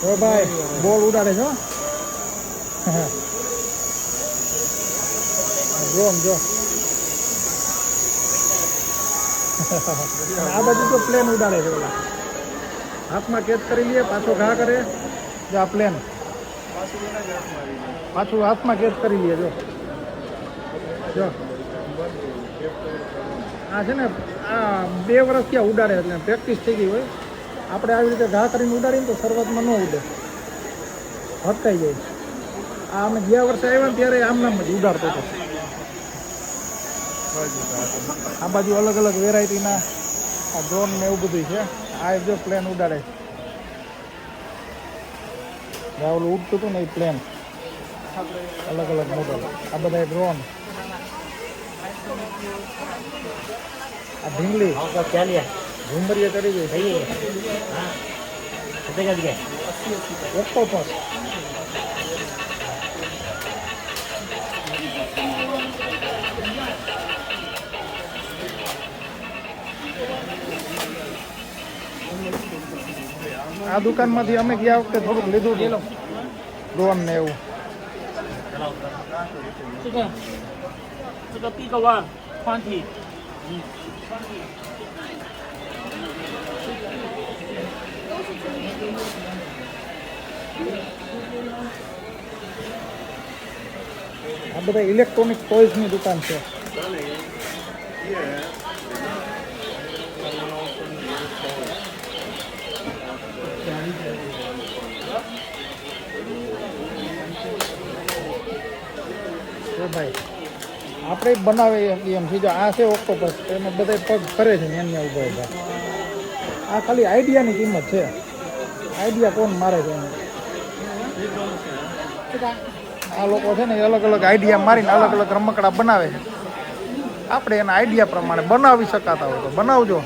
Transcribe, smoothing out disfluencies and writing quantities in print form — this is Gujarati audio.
જો ભાઈ બોલ ઉડાડે છો ડ્રોન જો આ બાજુ તો પ્લેન ઉડાડે છે ઓલા હાથમાં કેચ કરી લઈએ પાછો ઘા કરે જો આ પ્લેન પાછું હાથમાં કેચ કરી લઈએ જો આ છે ને આ 2 વર્ષ ત્યાં ઉડાડે એટલે પ્રેક્ટિસ થઈ ગઈ હોય આપણે આવી રીતે ઘા કરીને ઉડાડીને તો શરૂઆતમાં ન ઉડે હટકાઈ જાય આ અમે ગયા વર્ષે આવ્યા ને ત્યારે આમ નામ જ ઉડાડતો હતો આ બાજુ અલગ અલગ વેરાયટીના આ ડ્રોન ને એવું બધું છે આ જો પ્લેન ઉડાડે ઓલું ઉડતું હતું ને એ પ્લેન અલગ અલગ મોડલ આ બધા ડ્રોન આ ઢીંગલી ઝુંબરીએ ચડી ગઈ ઓક્ટોપસ આ દુકાનમાંથી અમે ગયા વખતે થોડુંક લીધું હતું ડ્રોન ને એવું 这个 big one 20。 આ બધા ઇલેક્ટ્રોનિક ટોયઝની દુકાન છે ભાઈ આપણે બનાવે એમ છે જો આ છે ઓક્ટોપસ એમાં બધા પગ કરે છે એમને ઉભા ઉભા આ ખાલી આઈડિયાની કિંમત છે આઈડિયા કોણ મારે છે આ લોકો છે ને અલગ અલગ આઈડિયા મારીને અલગ અલગ રમકડા બનાવે છે આપણે એના આઈડિયા પ્રમાણે બનાવી શકાતા હોય તો બનાવજો